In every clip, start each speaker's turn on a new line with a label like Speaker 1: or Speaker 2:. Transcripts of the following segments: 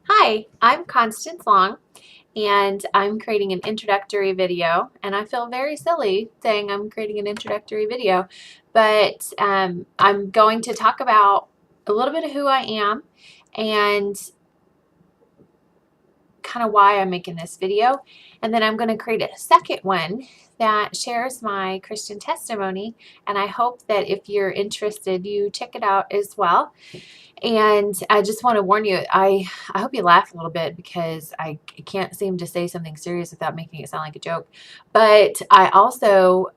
Speaker 1: Hi, I'm Constance Long, and I'm creating an introductory video. And I feel very silly saying I'm creating an introductory video, but I'm going to talk about a little bit of who I am and kind of why I'm making this video. And then I'm going to create a second one that shares my Christian testimony. And I hope that if you're interested, you check it out as well. And I just want to warn you, I hope you laugh a little bit because I can't seem to say something serious without making it sound like a joke. But I also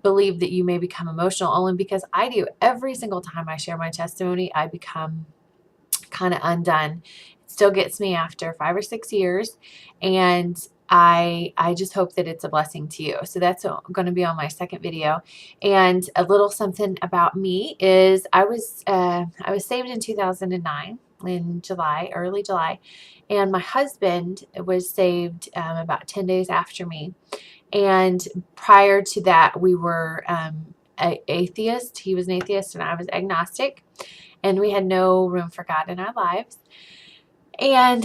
Speaker 1: believe that you may become emotional only because I do. Every single time I share my testimony, I become kind of undone. It still gets me after 5 or 6 years, and I just hope that it's a blessing to you. So that's going to be on my second video. And a little something about me is I was saved in 2009 in July, early July, and my husband was saved about 10 days after me. And prior to that, we were atheist. He was an atheist, and I was agnostic, and we had no room for God in our lives. And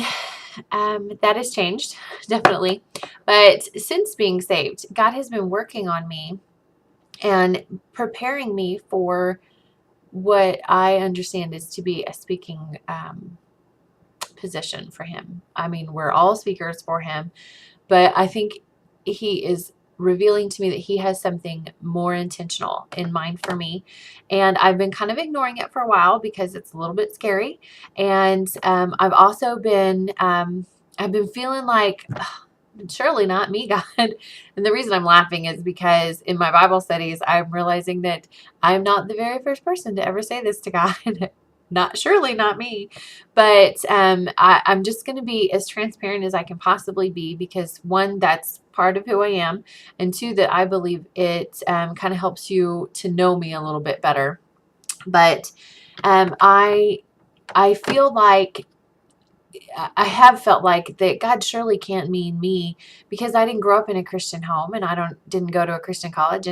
Speaker 1: that has changed, definitely. But since being saved, God has been working on me and preparing me for what I understand is to be a speaking position for Him. I mean, we're all speakers for Him, but I think He is revealing to me that He has something more intentional in mind for me. And I've been kind of ignoring it for a while because it's a little bit scary. And I've also been, I've been feeling like, surely not me, God. And the reason I'm laughing is because in my Bible studies, I'm realizing that I'm not the very first person to ever say this to God. Surely not me. But I'm just going to be as transparent as I can possibly be because one, that's part of who I am, and two, that I believe it kind of helps you to know me a little bit better. But I feel like I have felt like that God surely can't mean me because I didn't grow up in a Christian home, and I didn't go to a Christian college,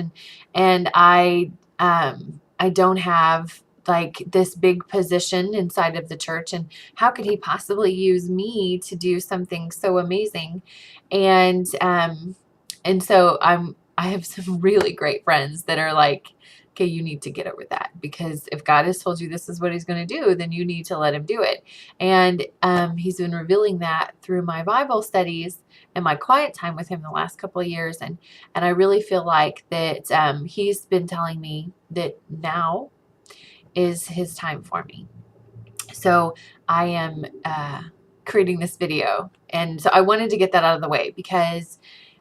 Speaker 1: and I don't have like this big position inside of the church, and how could He possibly use me to do something so amazing? And so I have some really great friends that are like, okay, you need to get over that, because if God has told you this is what He's going to do, then you need to let Him do it. And He's been revealing that through my Bible studies and my quiet time with Him the last couple of years. And I really feel like that He's been telling me that now is His time for me. So I am creating this video. And so I wanted to get that out of the way because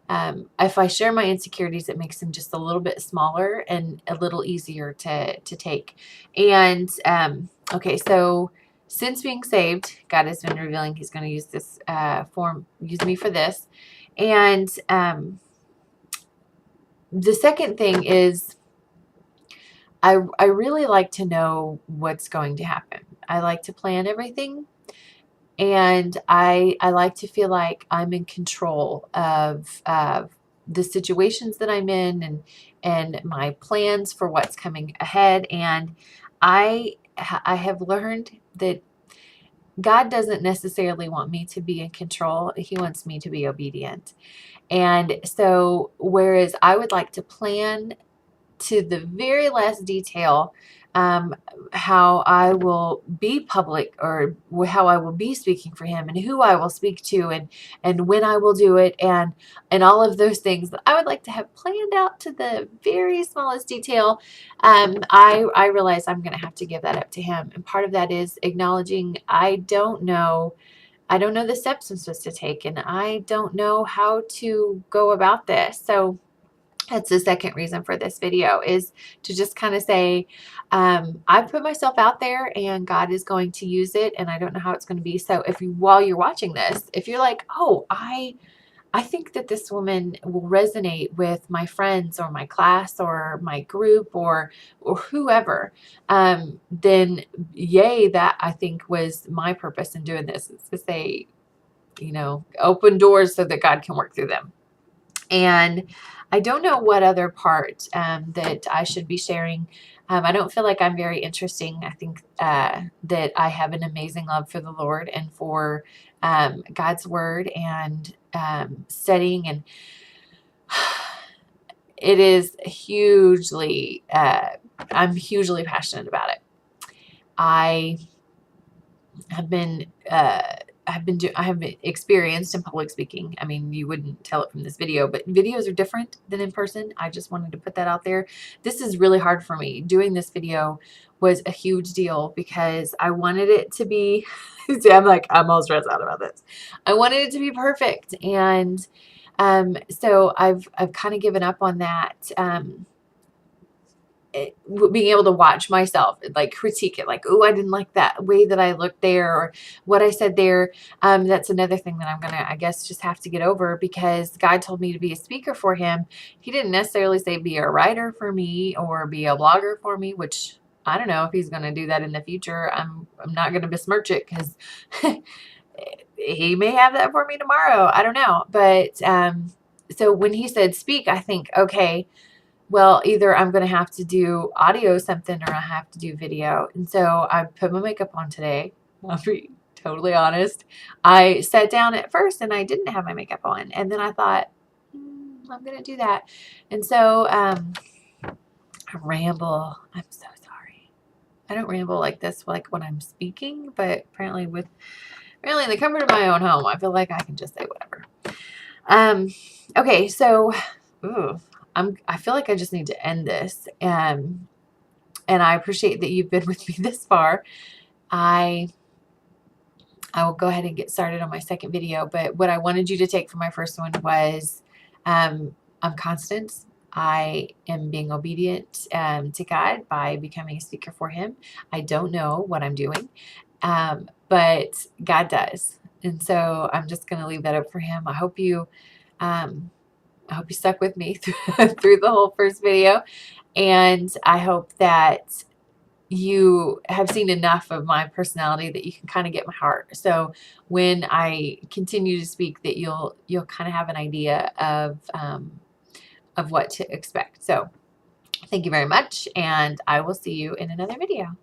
Speaker 1: if I share my insecurities, it makes them just a little bit smaller and a little easier to take. And okay, so since being saved, God has been revealing He's going to use this use me for this. And the second thing is I really like to know what's going to happen. I like to plan everything. And I like to feel like I'm in control of the situations that I'm in, and my plans for what's coming ahead. And I have learned that God doesn't necessarily want me to be in control. He wants me to be obedient. And so whereas I would like to plan to the very last detail um, how I will be public, or how I will be speaking for Him, and who I will speak to, and when I will do it, and all of those things that I would like to have planned out to the very smallest detail. I realize I'm going to have to give that up to Him, and part of that is acknowledging I don't know the steps I'm supposed to take, and I don't know how to go about this. So that's the second reason for this video, is to just kind of say, I put myself out there and God is going to use it, and I don't know how it's going to be. So while you're watching this, if you're like, oh, I think that this woman will resonate with my friends or my class or my group or whoever, then yay, that I think was my purpose in doing this, is to say, open doors so that God can work through them. And I don't know what other part that I should be sharing. I don't feel like I'm very interesting. I think that I have an amazing love for the Lord and for God's word and studying, and it is hugely, I'm hugely passionate about it. I have been, I have been experienced in public speaking. I mean, you wouldn't tell it from this video, but videos are different than in person. I just wanted to put that out there. This is really hard for me. Doing this video was a huge deal because I wanted it to be, see, I'm all stressed out about this. I wanted it to be perfect. And so I've kind of given up on that. Being able to watch myself like critique it, like, oh, I didn't like that way that I looked there or what I said there. That's another thing that I'm gonna, I guess, just have to get over, because God told me to be a speaker for him. He didn't necessarily say be a writer for me or be a blogger for me, which I don't know if he's going to do that in the future. I'm not going to besmirch it, because he may have that for me tomorrow. I don't know. But so when he said speak, I think, okay, well, either I'm going to have to do audio something or I have to do video. And so I put my makeup on today. I'll be totally honest. I sat down at first and I didn't have my makeup on. And then I thought, I'm going to do that. And so I ramble. I'm so sorry. I don't ramble like this like when I'm speaking, but apparently in the comfort of my own home, I feel like I can just say whatever. Okay, so I feel like I just need to end this. And I appreciate that you've been with me this far. I will go ahead and get started on my second video. But what I wanted you to take from my first one was I'm constant. I am being obedient to God by becoming a speaker for him. I don't know what I'm doing, but God does. And so I'm just going to leave that up for him. I hope you stuck with me through the whole first video. And I hope that you have seen enough of my personality that you can kind of get my heart. So when I continue to speak, that you'll kind of have an idea of what to expect. So thank you very much, and I will see you in another video.